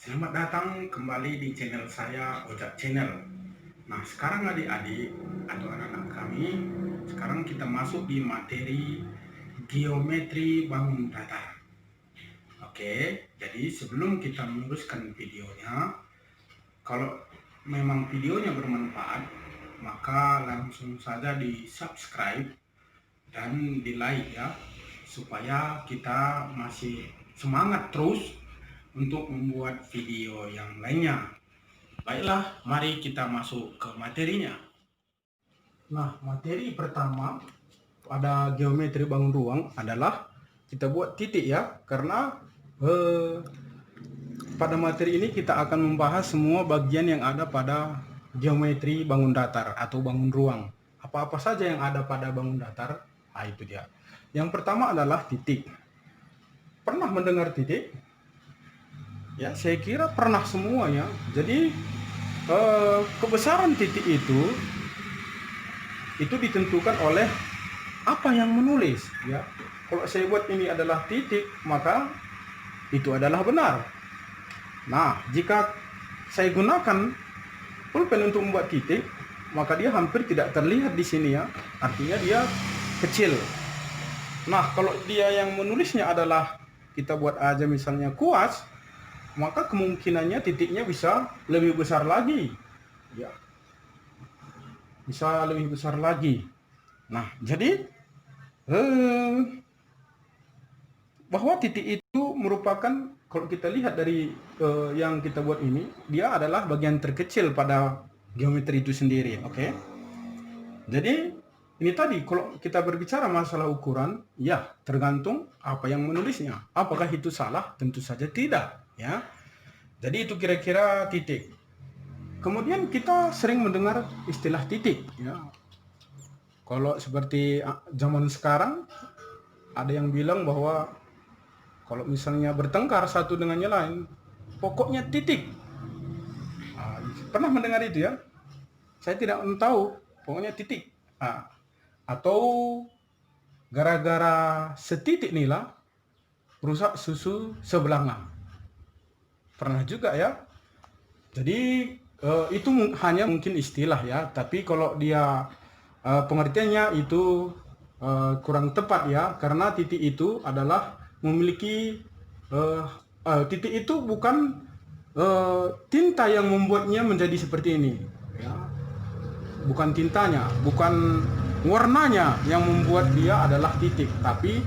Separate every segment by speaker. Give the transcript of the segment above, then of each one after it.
Speaker 1: Selamat datang kembali di channel saya, Ojak Channel. Nah, sekarang adik-adik atau anak-anak kami, sekarang kita masuk di materi geometri bangun datar. Oke, jadi sebelum kita meneruskan videonya, kalau memang videonya bermanfaat, maka langsung saja di subscribe dan di like ya, supaya kita masih semangat terus untuk membuat video yang lainnya. Baiklah, mari kita masuk ke materinya. Nah, materi pertama pada geometri bangun ruang adalah kita buat titik ya, karena pada materi ini kita akan membahas semua bagian yang ada pada geometri bangun datar atau bangun ruang. Apa-apa saja yang ada pada bangun datar, nah itu dia. Yang pertama adalah titik. Pernah mendengar titik? Ya, saya kira pernah semua ya. Jadi kebesaran titik itu ditentukan oleh apa yang menulis ya. Kalau saya buat ini adalah titik, maka itu adalah benar. Nah, jika saya gunakan pulpen untuk membuat titik, maka dia hampir tidak terlihat di sini ya. Artinya dia kecil. Nah, kalau dia yang menulisnya adalah kita buat aja misalnya kuas, maka kemungkinannya titiknya bisa lebih besar lagi. Ya. Bisa lebih besar lagi. Nah, jadi bahwa titik itu merupakan, kalau kita lihat dari yang kita buat ini, dia adalah bagian terkecil pada geometri itu sendiri, oke? Jadi ini tadi kalau kita berbicara masalah ukuran, ya tergantung apa yang menulisnya. Apakah itu salah? Tentu saja tidak, ya. Jadi itu kira-kira titik. Kemudian kita sering mendengar istilah titik, ya. Kalau seperti zaman sekarang ada yang bilang bahwa kalau misalnya bertengkar satu dengan yang lain, pokoknya titik. Pernah mendengar itu ya? Saya tidak tahu, pokoknya titik. Atau gara-gara setitik nila rusak susu sebelanga. Pernah juga ya? Jadi itu hanya mungkin istilah ya, tapi kalau dia pengertiannya itu kurang tepat ya, karena titik itu adalah memiliki titik itu bukan tinta yang membuatnya menjadi seperti ini ya. Bukan tintanya, bukan warnanya yang membuat dia adalah titik, tapi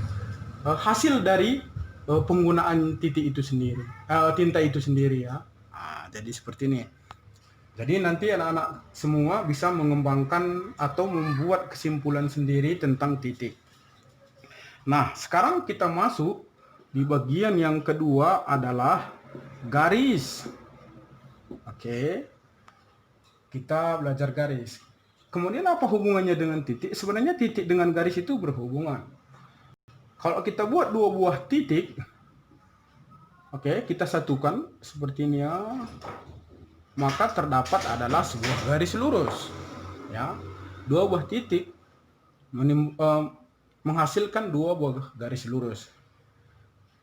Speaker 1: hasil dari penggunaan titik itu sendiri, tinta itu sendiri ya. Jadi seperti ini. Jadi nanti anak-anak semua bisa mengembangkan atau membuat kesimpulan sendiri tentang titik. Nah, sekarang kita masuk di bagian yang kedua adalah garis. Oke. Kita belajar garis. Kemudian apa hubungannya dengan titik? Sebenarnya titik dengan garis itu berhubungan. Kalau kita buat dua buah titik, oke, kita satukan seperti ini ya, maka terdapat adalah sebuah garis lurus ya. Dua buah titik menghasilkan dua buah garis lurus.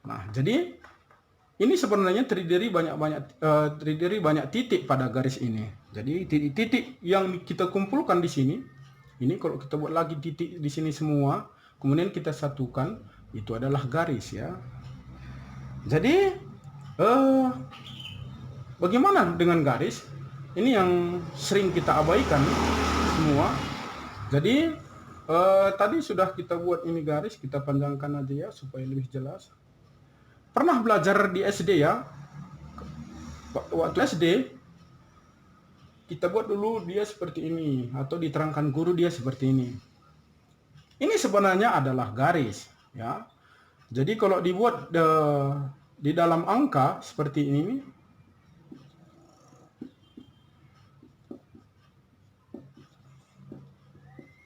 Speaker 1: Nah, jadi ini sebenarnya terdiri banyak titik pada garis ini. Jadi titik-titik yang kita kumpulkan di sini, ini kalau kita buat lagi titik di sini semua, kemudian kita satukan, itu adalah garis ya. Jadi bagaimana dengan garis? Ini yang sering kita abaikan semua. Jadi tadi sudah kita buat ini garis, kita panjangkan aja ya supaya lebih jelas. Pernah belajar di SD ya? Waktu SD kita buat dulu dia seperti ini, atau diterangkan guru dia seperti ini. Ini sebenarnya adalah garis ya. Jadi kalau dibuat di dalam angka seperti ini,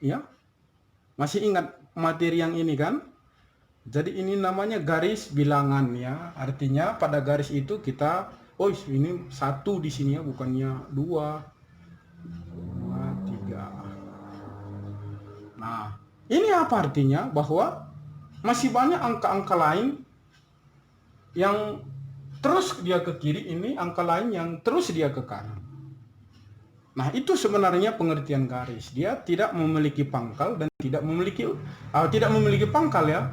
Speaker 1: ya, masih ingat materi yang ini kan? Jadi ini namanya garis bilangan ya. Artinya pada garis itu kita, oh ini satu di sini ya, bukannya dua, tiga. Nah, ini apa artinya? Bahwa masih banyak angka-angka lain yang terus dia ke kiri, ini angka lain yang terus dia ke kanan. Nah, itu sebenarnya pengertian garis. Dia tidak memiliki pangkal dan tidak memiliki pangkal ya.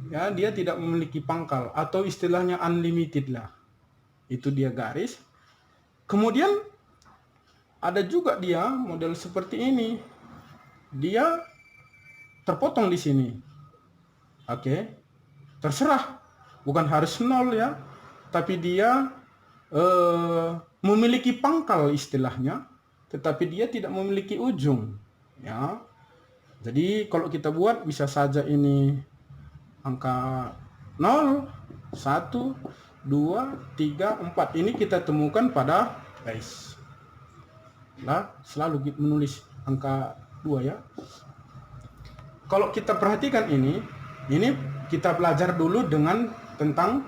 Speaker 1: Ya, dia tidak memiliki pangkal atau istilahnya unlimited lah. Itu dia garis. Kemudian ada juga dia model seperti ini. Dia terpotong di sini. Oke. Terserah. Bukan harus nol ya. Tapi dia memiliki pangkal istilahnya, tetapi dia tidak memiliki ujung ya. Jadi kalau kita buat bisa saja ini angka 0, 1, 2, 3, 4. Ini kita temukan pada base. Nah, selalu menulis angka 2 ya. Kalau kita perhatikan ini kita belajar dulu tentang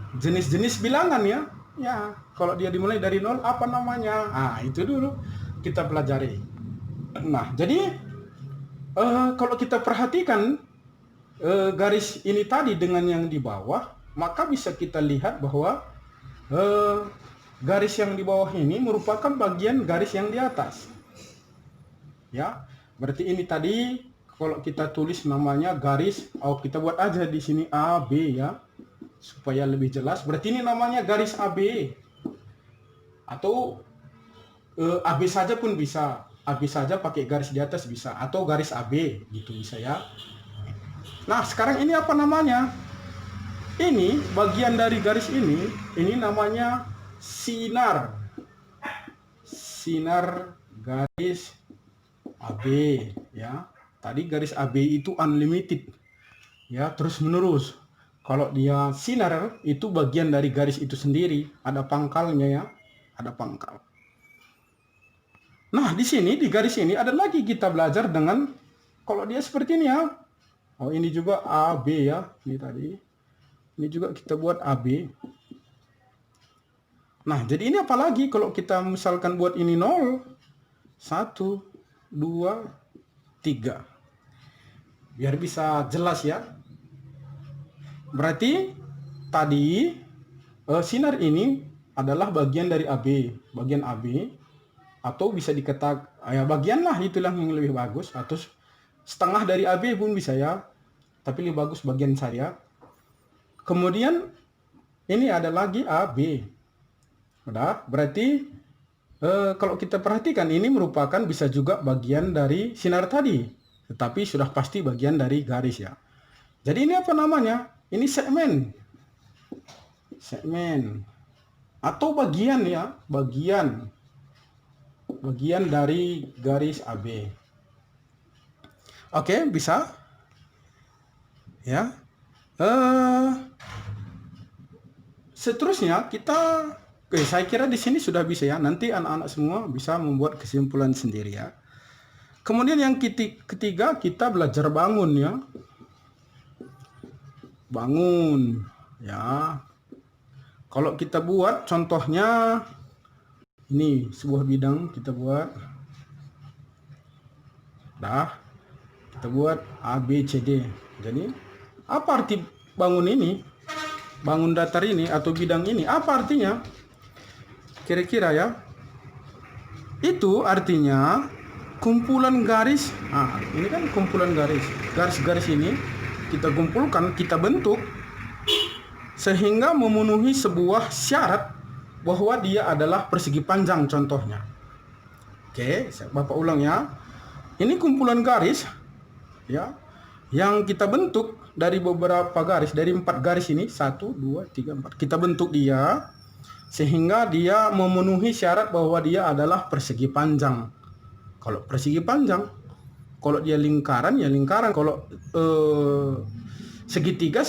Speaker 1: jenis-jenis bilangan ya. Ya, kalau dia dimulai dari 0 apa namanya? Itu dulu kita pelajari. Nah, jadi kalau kita perhatikan garis ini tadi dengan yang di bawah, maka bisa kita lihat bahwa garis yang di bawah ini merupakan bagian garis yang di atas. Ya, berarti ini tadi kalau kita tulis namanya garis, kita buat aja di sini A, B ya. Supaya lebih jelas, berarti ini namanya garis AB atau AB saja pun bisa, AB saja pakai garis di atas bisa, atau garis AB gitu bisa ya. Nah, sekarang ini apa namanya? Ini bagian dari garis ini namanya sinar garis AB ya. Tadi garis AB itu unlimited ya, terus menerus. Kalau dia sinar itu bagian dari garis itu sendiri, ada pangkalnya ya, ada pangkal. Nah, di sini di garis ini ada lagi kita belajar dengan kalau dia seperti ini ya. Ini juga AB ya, ini tadi. Ini juga kita buat AB. Nah, jadi ini apalagi kalau kita misalkan buat ini 0, 1, 2, 3. Biar bisa jelas ya. Berarti tadi sinar ini adalah bagian dari AB, bagian AB, atau bisa dikatakan ya bagian lah, itulah yang lebih bagus, atau setengah dari AB pun bisa ya, tapi lebih bagus bagian saya. Kemudian ini ada lagi AB. Udah, berarti kalau kita perhatikan ini merupakan bisa juga bagian dari sinar tadi, tetapi sudah pasti bagian dari garis ya. Jadi ini apa namanya? Ini segmen atau bagian ya, bagian dari garis AB. Oke, bisa ya. Seterusnya kita saya kira di sini sudah bisa ya. Nanti anak-anak semua bisa membuat kesimpulan sendiri ya. Kemudian yang ketiga kita belajar bangun ya. Bangun ya. Kalau kita buat contohnya ini sebuah bidang kita buat. Kita buat A, B, C, D. Jadi apa arti bangun ini? Bangun datar ini atau bidang ini apa artinya? Kira-kira ya. Itu artinya kumpulan garis. Ini kan kumpulan garis. Garis-garis ini kita kumpulkan, kita bentuk sehingga memenuhi sebuah syarat bahwa dia adalah persegi panjang contohnya. Oke, Bapak ulang ya. Ini kumpulan garis ya yang kita bentuk dari beberapa garis, dari 4 garis ini, 1, 2, 3, 4. Kita bentuk dia sehingga dia memenuhi syarat bahwa dia adalah persegi panjang. Kalau persegi panjang, kalau dia lingkaran ya lingkaran, kalau segitiga.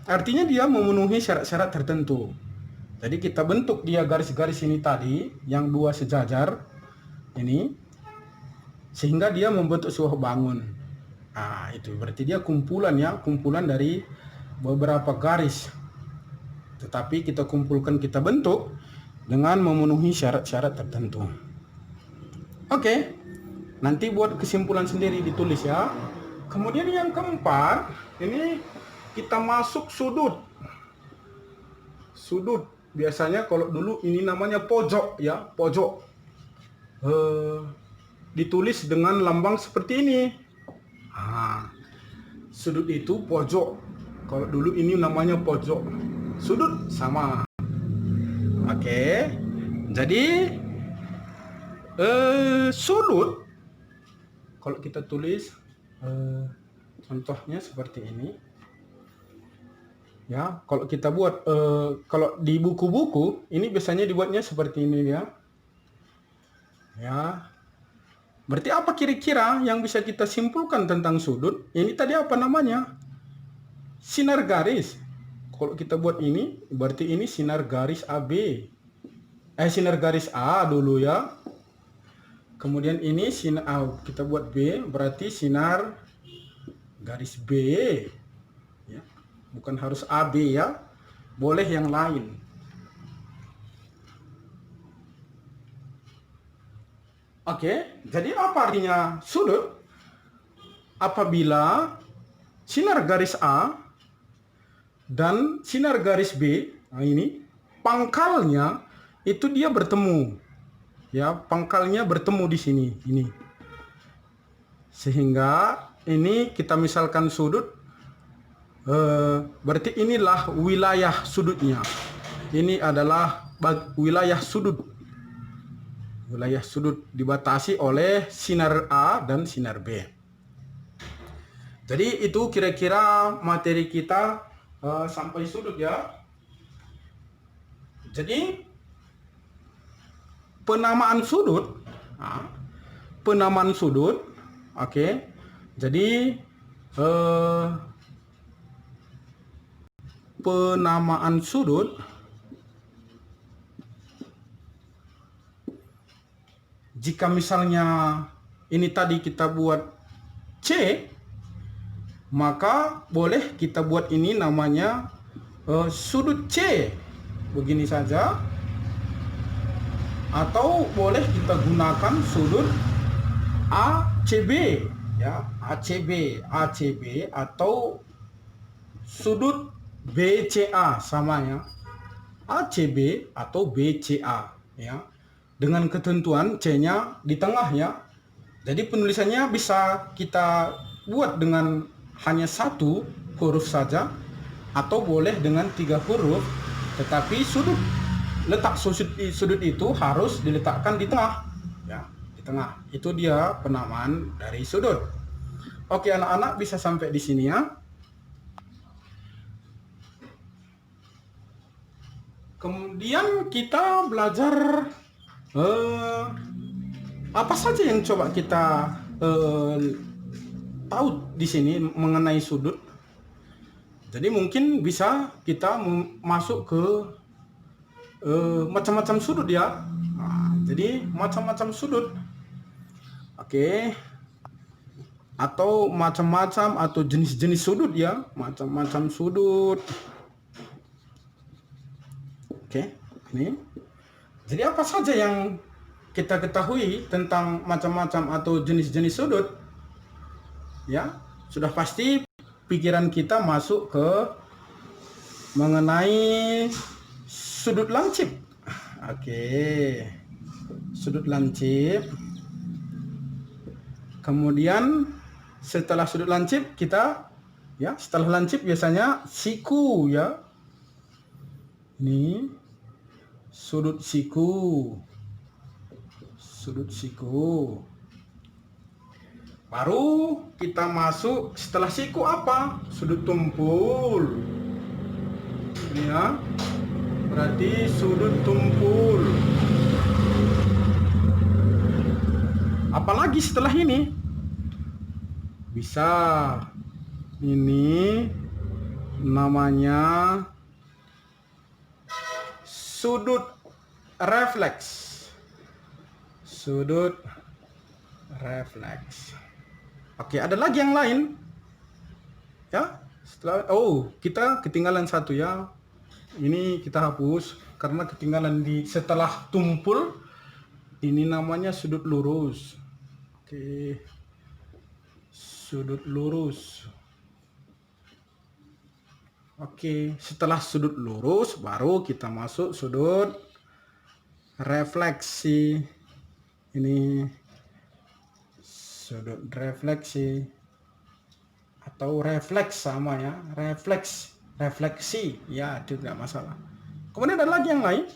Speaker 1: Artinya dia memenuhi syarat-syarat tertentu. Jadi kita bentuk dia garis-garis ini tadi yang 2 sejajar ini sehingga dia membentuk sebuah bangun. Itu berarti dia kumpulan ya, kumpulan dari beberapa garis. Tetapi kita kumpulkan, kita bentuk dengan memenuhi syarat-syarat tertentu. Oke. Nanti buat kesimpulan sendiri ditulis ya. Kemudian yang keempat, ini kita masuk sudut. sudut. Biasanya kalau dulu ini namanya pojok ya, pojok. Ditulis dengan lambang seperti ini. Sudut itu pojok. Kalau dulu ini namanya pojok. Sudut sama. Oke. Jadi sudut kalau kita tulis contohnya seperti ini. Ya, kalau kita buat kalau di buku-buku ini biasanya dibuatnya seperti ini ya. Ya. Berarti apa kira-kira yang bisa kita simpulkan tentang sudut? Ini tadi apa namanya? Sinar garis. Kalau kita buat ini, berarti ini sinar garis AB. Sinar garis A dulu ya. Kemudian ini sinar A, kita buat B, berarti sinar garis B. Ya. Bukan harus AB ya. Boleh yang lain. Oke, jadi apa artinya sudut? Apabila sinar garis A dan sinar garis B, nah ini pangkalnya itu dia bertemu. Ya, pangkalnya bertemu di sini, ini. Sehingga ini kita misalkan sudut, berarti inilah wilayah sudutnya. Ini adalah wilayah sudut. Wilayah sudut dibatasi oleh sinar A dan sinar B. Jadi itu kira-kira materi kita sampai sudut ya. Jadi penamaan sudut, oke. Jadi penamaan sudut jika misalnya ini tadi kita buat C, maka boleh kita buat ini namanya sudut C, begini saja. Atau boleh kita gunakan sudut ACB, ya, ACB atau sudut BCA sama ya, ACB atau BCA ya. Dengan ketentuan C-nya di tengah ya. Jadi penulisannya bisa kita buat dengan hanya satu huruf saja atau boleh dengan 3 huruf, tetapi letak sudut itu harus diletakkan di tengah ya, di tengah. Itu dia penamaan dari sudut. Oke, anak-anak bisa sampai di sini ya. Kemudian kita belajar apa saja yang coba kita tahu di sini mengenai sudut. Jadi mungkin bisa kita masuk ke macam-macam sudut ya. Jadi macam-macam sudut. Oke. Atau macam-macam atau jenis-jenis sudut ya, macam-macam sudut. Oke, ini. Jadi apa saja yang kita ketahui tentang macam-macam atau jenis-jenis sudut? Ya, sudah pasti pikiran kita masuk ke mengenai sudut lancip. Oke. Sudut lancip. Kemudian setelah sudut lancip kita ya, setelah lancip biasanya siku ya. Ini sudut siku. Sudut siku. Baru kita masuk setelah siku apa? Sudut tumpul. Ini ya. Berarti sudut tumpul. Apalagi setelah ini? Bisa. Ini namanya sudut refleks. Sudut refleks. Oke, ada lagi yang lain? Ya, setelah kita ketinggalan satu ya. Ini kita hapus karena ketinggalan di setelah tumpul. Ini namanya sudut lurus. Oke. Sudut lurus. Oke, setelah sudut lurus baru kita masuk sudut refleksi. Ini sudut refleksi atau refleks sama ya, refleksi ya, itu tidak masalah. Kemudian ada lagi yang lain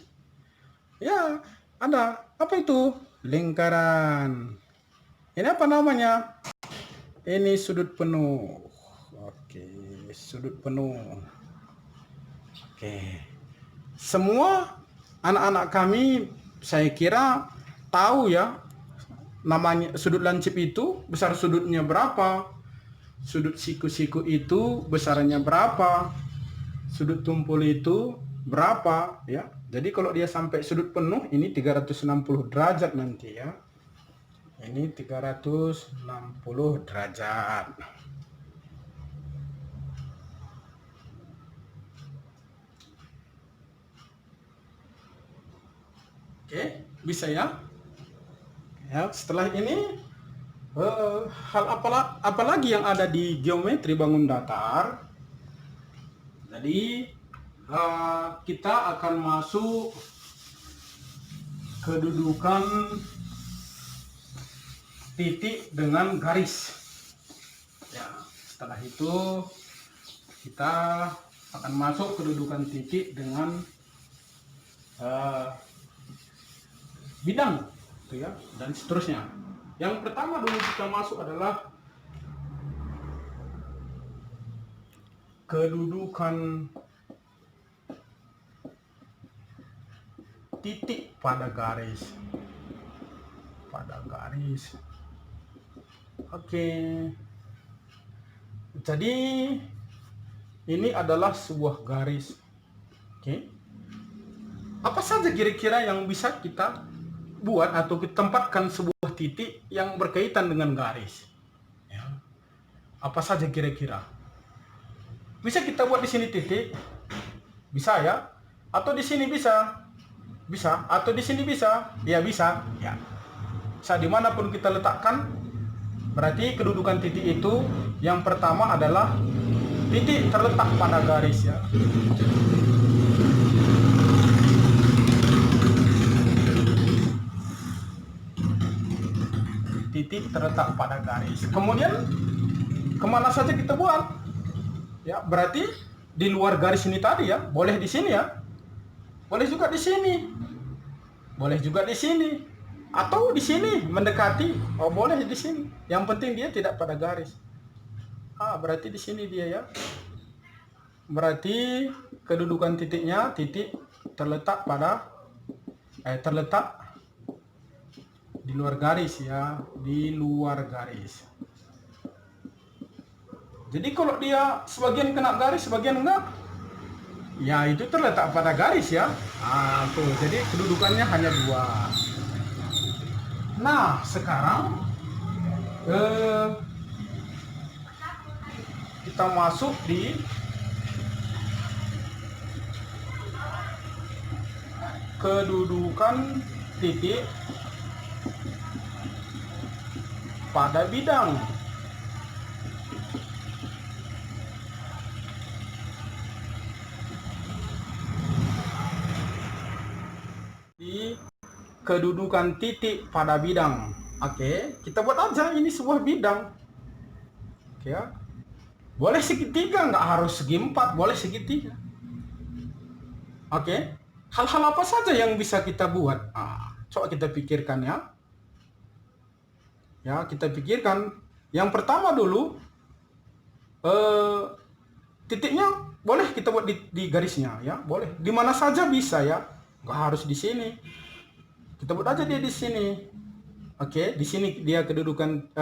Speaker 1: ya, ada apa itu, lingkaran. Ini apa namanya? Ini sudut penuh. Oke, sudut penuh. Oke, semua anak-anak kami saya kira tahu ya, namanya sudut lancip itu besar sudutnya berapa, sudut siku-siku itu besarnya berapa, sudut tumpul itu berapa ya. Jadi kalau dia sampai sudut penuh ini 360 derajat nanti ya. Ini 360 derajat. Oke, bisa ya. Ya, setelah ini hal apalagi yang ada di geometri bangun datar. Jadi kita akan masuk kedudukan titik dengan garis. Ya, setelah itu kita akan masuk kedudukan titik dengan bidang, gitu ya, dan seterusnya. Yang pertama dulu kita masuk adalah kedudukan titik pada garis. Oke. Jadi ini adalah sebuah garis. Oke. Apa saja kira-kira yang bisa kita buat atau kita tempatkan sebuah titik yang berkaitan dengan garis? Ya. Apa saja kira-kira? Bisa kita buat di sini titik, bisa ya? Atau di sini bisa, atau di sini bisa, ya bisa, ya. Saat dimanapun kita letakkan, berarti kedudukan titik itu yang pertama adalah titik terletak pada garis ya. Titik terletak pada garis. Kemudian kemana saja kita buat? Ya, berarti di luar garis ini tadi ya, boleh di sini ya, boleh juga di sini, boleh juga di sini, atau di sini mendekati, oh boleh di sini. Yang penting dia tidak pada garis. Berarti di sini dia ya. Berarti kedudukan titiknya titik terletak pada terletak di luar garis ya, di luar garis. Jadi kalau dia sebagian kena garis, sebagian enggak, ya itu terletak pada garis ya. Tuh, jadi kedudukannya hanya 2. Nah, sekarang kita masuk di kedudukan titik pada bidang. Di kedudukan titik pada bidang. Oke, kita buat aja ini sebuah bidang. Oke ya. Boleh segitiga, nggak harus segi 4, boleh segitiga. Oke. Hal-hal apa saja yang bisa kita buat? Coba kita pikirkan ya. Ya, kita pikirkan. Yang pertama dulu, titiknya boleh kita buat di garisnya ya, boleh. Di mana saja bisa ya, nggak harus di sini. Kita buat aja dia di sini. Oke, di sini dia kedudukan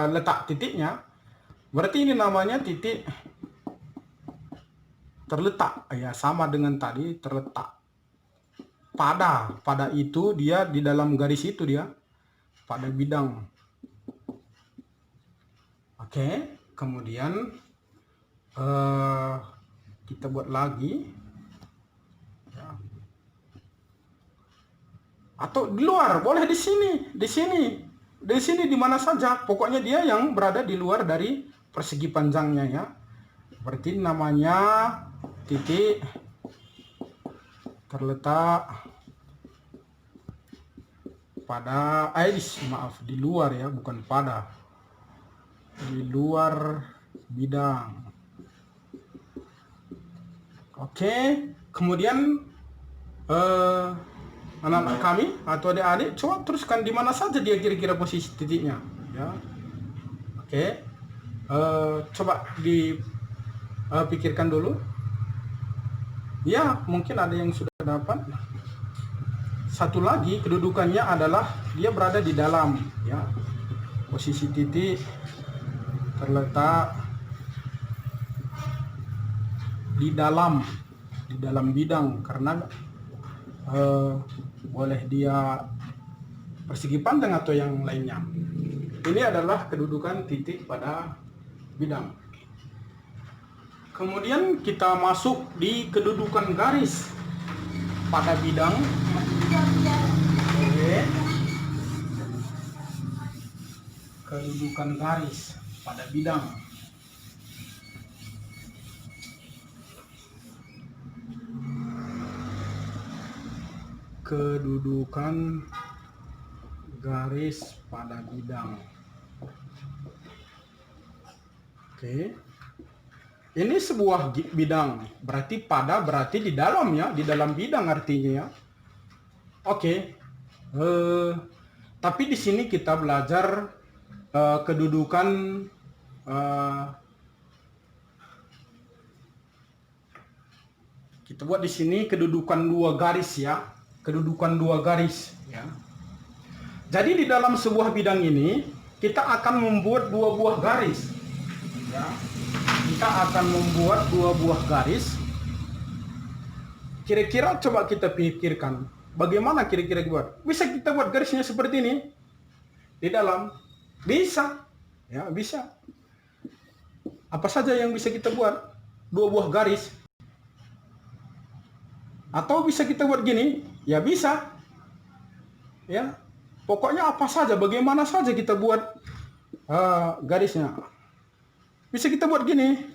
Speaker 1: letak titiknya. Berarti ini namanya titik terletak ya, sama dengan tadi terletak. Pada itu dia di dalam garis itu dia pada bidang. Oke, kemudian kita buat lagi ya. Atau di luar, boleh di sini, di mana saja. Pokoknya dia yang berada di luar dari persegi panjangnya ya. Berarti namanya titik terletak pada di luar ya, bukan pada, di luar bidang. Oke, kemudian anak-anak kami atau adik-adik coba teruskan di mana saja dia kira-kira posisi titiknya ya. Oke, coba dipikirkan dulu ya, mungkin ada yang sudah dapat. Satu lagi kedudukannya adalah dia berada di dalam ya, posisi titik terletak di dalam bidang, karena boleh dia persegi pandang atau yang lainnya. Ini adalah kedudukan titik pada bidang. Kemudian kita masuk di kedudukan garis pada bidang. Oke. Kedudukan garis pada bidang. Kedudukan garis pada bidang. Oke. Ini sebuah bidang, berarti di dalam ya, di dalam bidang artinya ya. Oke. Tapi di sini kita belajar kedudukan kita buat di sini kedudukan dua garis ya. Kedudukan dua garis ya. Jadi di dalam sebuah bidang ini kita akan membuat dua buah garis ya. Kita akan membuat dua buah garis. Kira-kira coba kita pikirkan bagaimana kira-kira buat. Bisa kita buat garisnya seperti ini di dalam? Bisa ya, bisa. Apa saja yang bisa kita buat? Dua buah garis. Atau bisa kita buat gini? Ya bisa. Ya. Pokoknya apa saja, bagaimana saja kita buat garisnya. Bisa kita buat gini.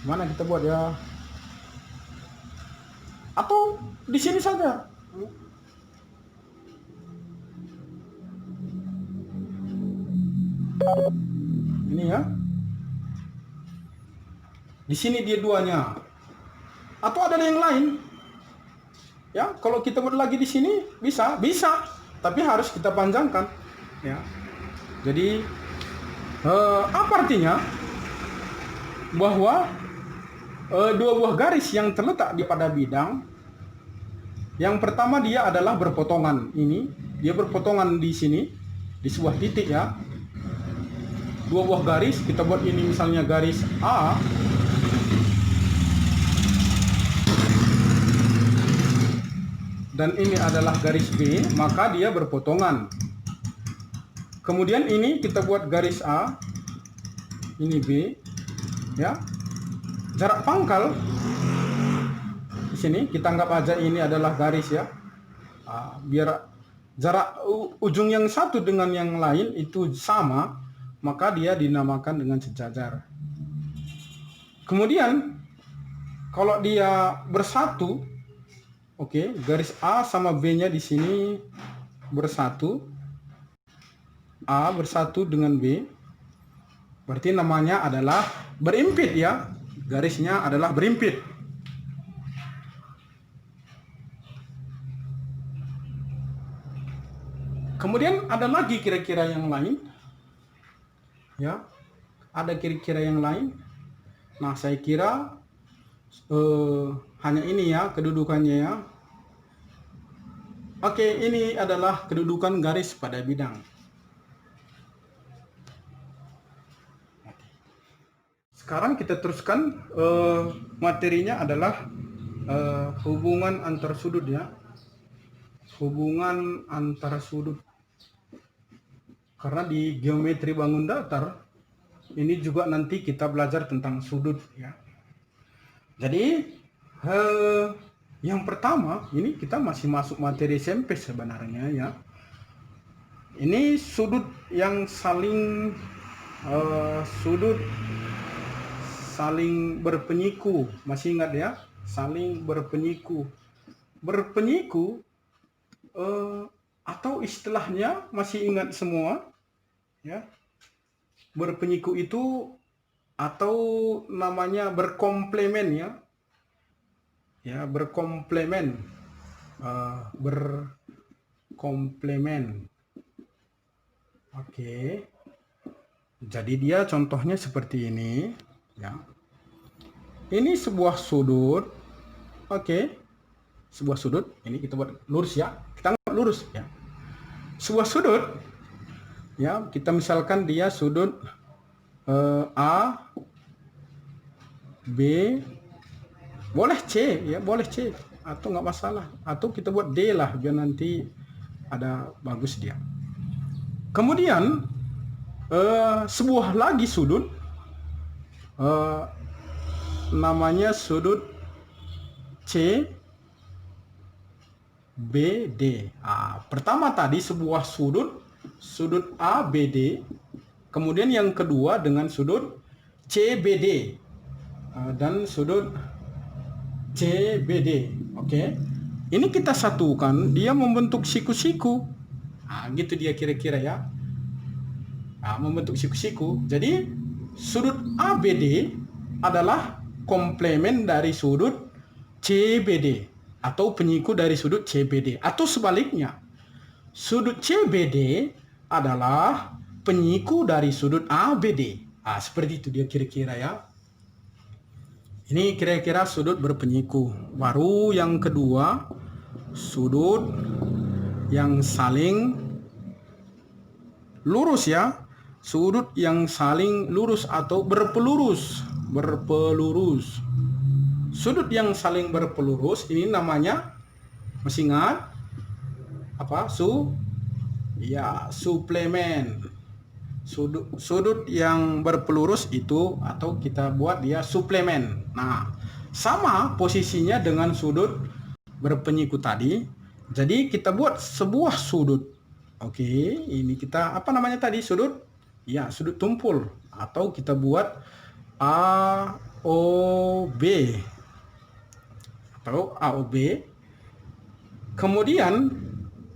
Speaker 1: Mana kita buat ya? Atau di sini saja. Ini ya. Di sini dia duanya. Atau ada yang lain. Ya, kalau kita buat lagi di sini bisa, tapi harus kita panjangkan, ya. Jadi apa artinya? Bahwa dua buah garis yang terletak di pada bidang. Yang pertama dia adalah berpotongan. Ini dia berpotongan di sini di sebuah titik ya. Dua buah garis, kita buat ini misalnya garis A. Dan ini adalah garis B, maka dia berpotongan. Kemudian ini kita buat garis A, ini B, ya. Jarak pangkal di sini kita anggap aja ini adalah garis ya. Biar jarak ujung yang satu dengan yang lain itu sama, maka dia dinamakan dengan sejajar. Kemudian kalau dia bersatu, oke, garis A sama B-nya di sini bersatu. A bersatu dengan B. Berarti namanya adalah berimpit ya. Garisnya adalah berimpit. Kemudian ada lagi kira-kira yang lain. Ya. Ada kira-kira yang lain. Nah, saya kira hanya ini ya kedudukannya ya. Oke, ini adalah kedudukan garis pada bidang. Sekarang kita teruskan materinya adalah hubungan antar sudut ya. Hubungan antar sudut. Karena di geometri bangun datar ini juga nanti kita belajar tentang sudut ya. Jadi yang pertama ini kita masih masuk materi SMP sebenarnya ya. Ini sudut yang saling sudut saling berpenyiku. Masih ingat ya? Saling berpenyiku. Berpenyiku atau istilahnya masih ingat semua ya? Berpenyiku itu atau namanya berkomplemen ya. Ya, berkomplemen. Berkomplemen. Oke. Jadi dia contohnya seperti ini ya. Ini sebuah sudut. Oke. Sebuah sudut, ini kita buat lurus ya. Kita buat lurus ya. Sebuah sudut ya, kita misalkan dia sudut A B, boleh C ya, boleh C atau nggak masalah, atau kita buat D lah biar nanti ada bagus dia. Kemudian sebuah lagi sudut namanya sudut C BD. Pertama tadi sebuah sudut ABD, kemudian yang kedua dengan sudut CBD dan sudut CBD. Oke. Ini kita satukan, dia membentuk siku-siku. Gitu dia kira-kira ya. Membentuk siku-siku. Jadi sudut ABD adalah komplemen dari sudut CBD atau penyiku dari sudut CBD, atau sebaliknya sudut CBD adalah penyiku dari sudut ABD. Seperti itu dia kira-kira ya. Ini kira-kira sudut berpenyiku. Baru yang kedua, sudut yang saling lurus ya. Sudut yang saling lurus atau berpelurus. Berpelurus. Sudut yang saling berpelurus ini namanya, masih ingat apa? Suplemen. Sudut yang berpelurus itu atau kita buat dia suplemen. Sama posisinya dengan sudut berpenyiku tadi. Jadi kita buat sebuah sudut. Oke, ini kita apa namanya tadi? Sudut? Ya, sudut tumpul atau kita buat AOB. AOB. Kemudian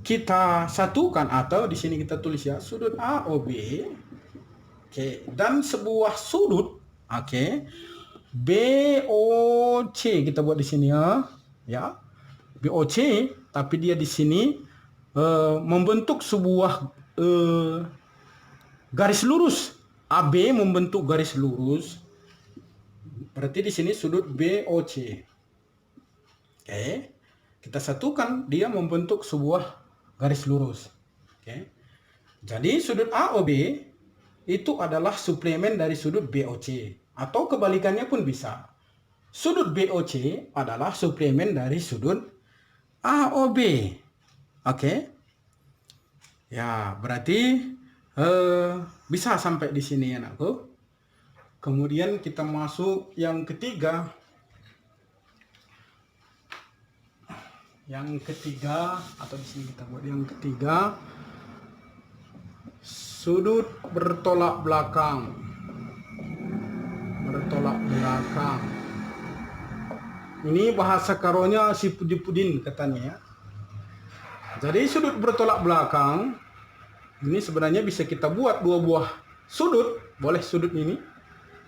Speaker 1: kita satukan atau di sini kita tulis ya sudut AOB. Oke, dan sebuah sudut BOC kita buat di sini ya. BOC, tapi dia di sini membentuk sebuah garis lurus. AB membentuk garis lurus. Berarti di sini sudut BOC. Oke, kita satukan, dia membentuk sebuah garis lurus. Oke, jadi sudut AOB itu adalah suplemen dari sudut BOC, atau kebalikannya pun bisa. Sudut BOC adalah suplemen dari sudut AOB. Oke, ya berarti bisa sampai di sini anakku. Kemudian kita masuk yang ketiga. Yang ketiga, atau di sini kita buat yang ketiga, sudut bertolak belakang. Bertolak belakang. Ini bahasa karonya si Pudin katanya ya. Jadi sudut bertolak belakang ini sebenarnya bisa kita buat dua buah sudut. Boleh sudut ini,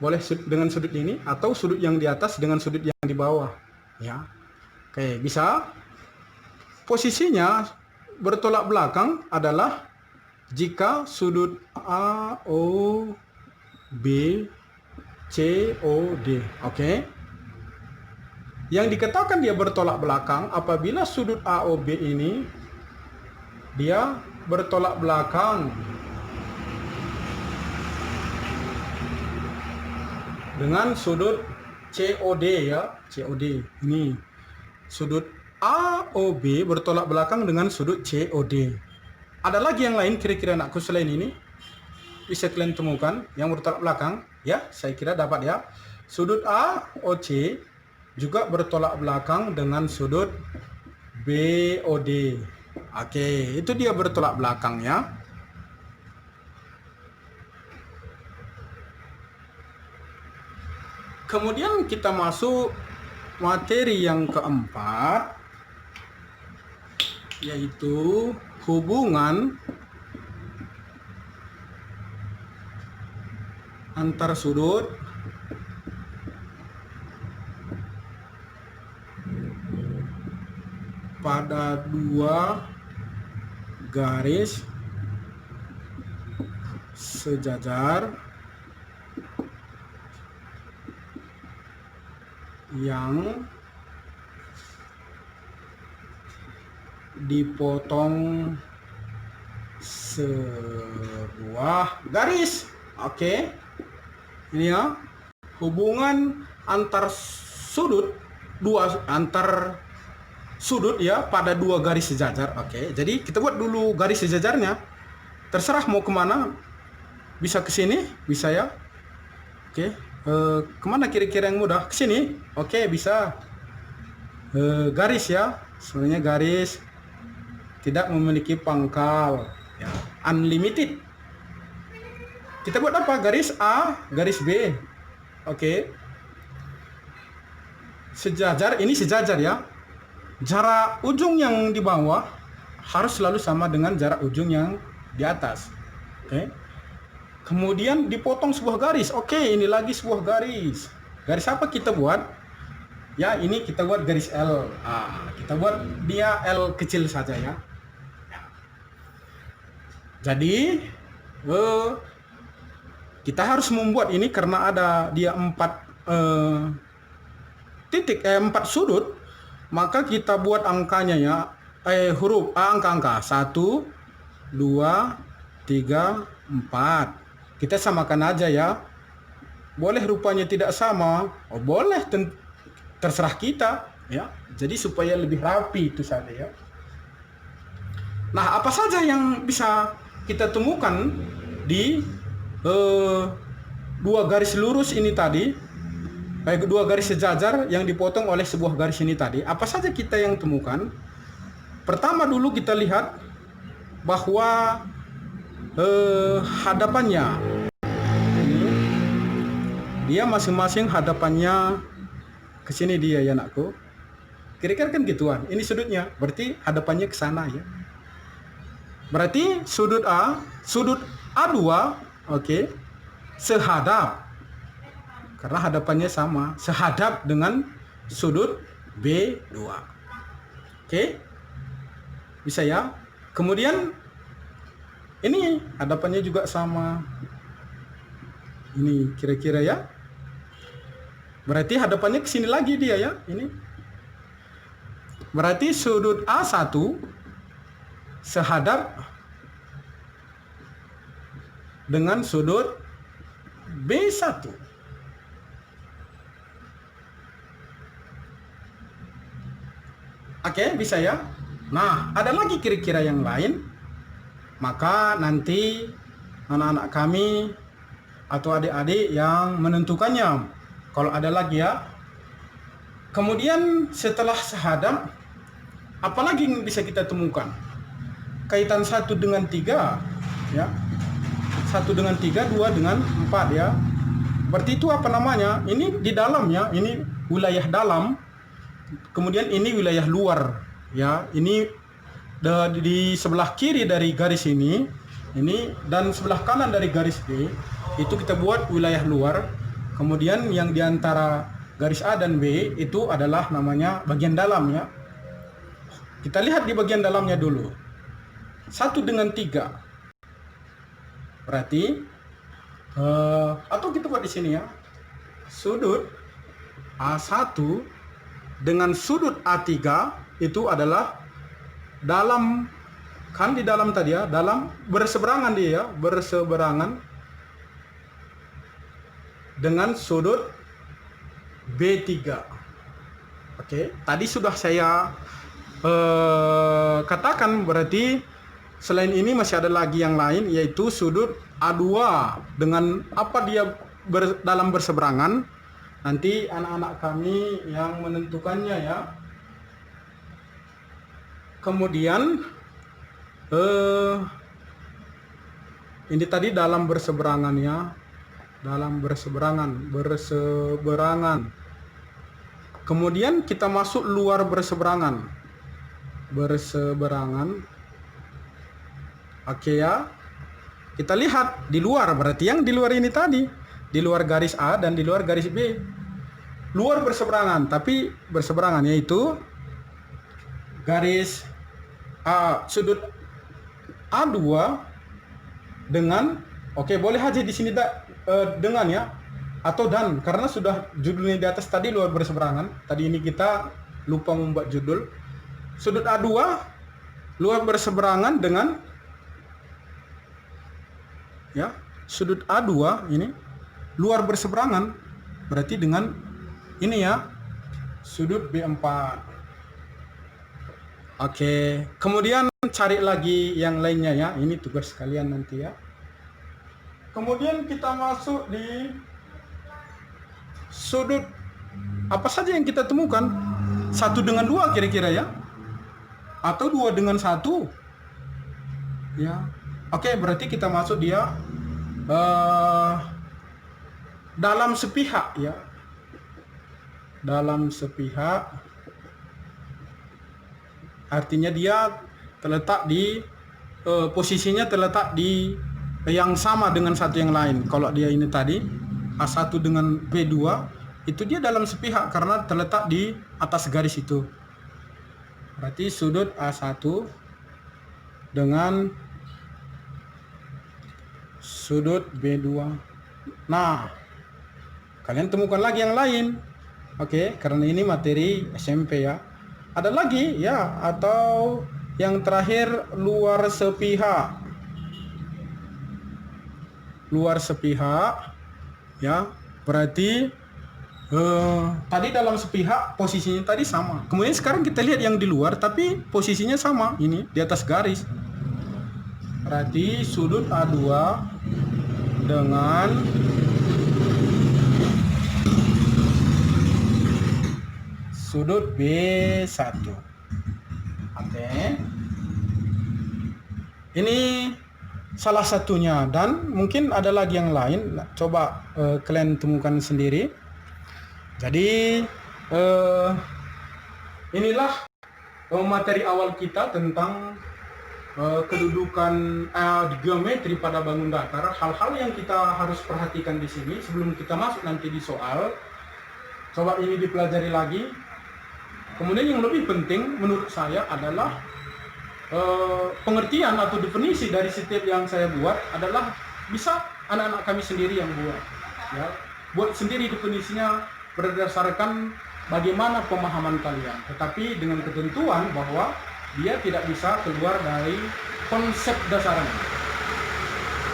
Speaker 1: boleh dengan sudut ini, atau sudut yang di atas dengan sudut yang di bawah ya. Oke, bisa. Posisinya bertolak belakang adalah jika sudut AOB COD. Oke. Yang dikatakan dia bertolak belakang apabila sudut AOB ini dia bertolak belakang dengan sudut COD ya. COD. Ini sudut AOB bertolak belakang dengan sudut COD. Ada lagi yang lain kira-kira anakku selain ini? Bisa kalian temukan yang bertolak belakang? Ya, saya kira dapat ya. Sudut AOC juga bertolak belakang dengan sudut BOD. Oke, itu dia bertolak belakang ya. Kemudian kita masuk materi yang keempat, yaitu hubungan antar sudut pada dua garis sejajar yang dipotong sebuah garis. Oke. Ini ya, hubungan antar sudut ya pada dua garis sejajar. Oke. Jadi kita buat dulu garis sejajarnya. Terserah mau kemana. Bisa ke sini, bisa ya. Oke. Kemana kira-kira yang mudah? Ke sini. Oke, bisa. Garis ya. Sebenarnya garis tidak memiliki pangkal. Ya. Unlimited. Kita buat apa? Garis A, garis B. Oke. Sejajar, ini sejajar ya. Jarak ujung yang di bawah harus selalu sama dengan jarak ujung yang di atas. Oke. Kemudian dipotong sebuah garis. Oke, ini lagi sebuah garis. Garis apa kita buat? Ya, ini kita buat garis L. Kita buat dia L kecil saja ya. Jadi, kita harus membuat ini karena ada dia 4 sudut, maka kita buat angkanya ya, huruf angka-angka 1, 2, 3, 4. Kita samakan aja ya. Boleh rupanya tidak sama, boleh, terserah kita ya. Jadi supaya lebih rapi itu saja ya. Nah, apa saja yang bisa kita temukan di dua garis lurus ini tadi, dua garis sejajar yang dipotong oleh sebuah garis ini tadi? Apa saja kita yang temukan? Pertama dulu kita lihat bahwa hadapannya ini, dia masing-masing hadapannya ke sini dia ya anakku. Kira-kira kan gituan. Ini sudutnya, berarti hadapannya ke sana ya. Berarti sudut A2, oke, sehadap, karena hadapannya sama, sehadap dengan sudut B2. Oke, bisa ya. Kemudian ini hadapannya juga sama. Ini kira-kira ya. Berarti hadapannya ke sini lagi dia ya, ini. Berarti sudut A1 sehadap dengan sudut B1. Oke, bisa ya. Nah, ada lagi kira-kira yang lain. Maka nanti anak-anak kami atau adik-adik yang menentukannya. Kalau ada lagi ya. Kemudian setelah sehadap, apalagi yang bisa kita temukan? Kaitan 1 dengan 3 ya. 1 dengan 3, 2 dengan 4 ya. Berarti itu apa namanya? Ini di dalam ya, ini wilayah dalam. Kemudian ini wilayah luar ya. Ini di sebelah kiri dari garis ini dan sebelah kanan dari garis B itu kita buat wilayah luar. Kemudian yang diantara garis A dan B itu adalah namanya bagian dalam ya. Kita lihat di bagian dalamnya dulu. 1 dengan 3. Berarti atau kita buat di sini ya. Sudut A1 dengan sudut A3 itu adalah dalam, kan di dalam tadi ya, dalam berseberangan dia ya, berseberangan dengan sudut B3. Oke, tadi sudah saya katakan, berarti selain ini masih ada lagi yang lain, yaitu sudut A2 dengan apa dia dalam berseberangan. Nanti anak-anak kami yang menentukannya ya. Kemudian ini tadi dalam berseberangannya. dalam berseberangan. Kemudian kita masuk luar berseberangan. Oke ya. Kita lihat di luar, berarti yang di luar ini tadi, di luar garis A dan di luar garis B. Luar berseberangan, tapi berseberangan yaitu garis A, sudut A2 dengan, oke, boleh aja di sini dengan ya, atau dan, karena sudah judulnya di atas tadi luar berseberangan. Tadi ini kita lupa membuat judul. Sudut A2 luar berseberangan dengan ya, sudut A2 ini luar berseberangan berarti dengan ini ya, sudut B4. Oke, kemudian cari lagi yang lainnya ya. Ini tugas kalian nanti ya. Kemudian kita masuk di sudut apa saja yang kita temukan. 1 dengan 2 kira-kira ya. Atau 2 dengan 1. Ya. Oke, berarti kita masuk dia dalam sepihak ya. Dalam sepihak artinya dia terletak di posisinya terletak di yang sama dengan satu yang lain. Kalau dia ini tadi A1 dengan B2 itu dia dalam sepihak karena terletak di atas garis itu. Berarti sudut A1 dengan sudut B2. Nah, kalian temukan lagi yang lain. Oke, karena ini materi SMP ya. Ada lagi ya, atau yang terakhir luar sepihak. Luar sepihak ya, berarti tadi dalam sepihak posisinya tadi sama. Kemudian sekarang kita lihat yang di luar tapi posisinya sama, ini di atas garis. Berarti sudut A2 dengan sudut B1. Oke. Ini salah satunya dan mungkin ada lagi yang lain. Coba kalian temukan sendiri. Jadi inilah materi awal kita tentang kedudukan geometri pada bangun datar. Hal-hal yang kita harus perhatikan di sini sebelum kita masuk nanti di soal. Coba ini dipelajari lagi. Kemudian yang lebih penting menurut saya adalah pengertian atau definisi dari setiap yang saya buat adalah bisa anak-anak kami sendiri yang buat. Ya, buat sendiri definisinya berdasarkan bagaimana pemahaman kalian. Tetapi dengan ketentuan bahwa dia tidak bisa keluar dari konsep dasarnya.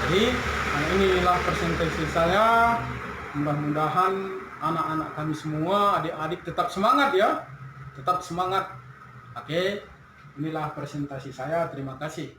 Speaker 1: Jadi inilah presentasi saya. Mudah-mudahan anak-anak kami semua, adik-adik tetap semangat ya. Tetap semangat. Oke, inilah presentasi saya. Terima kasih.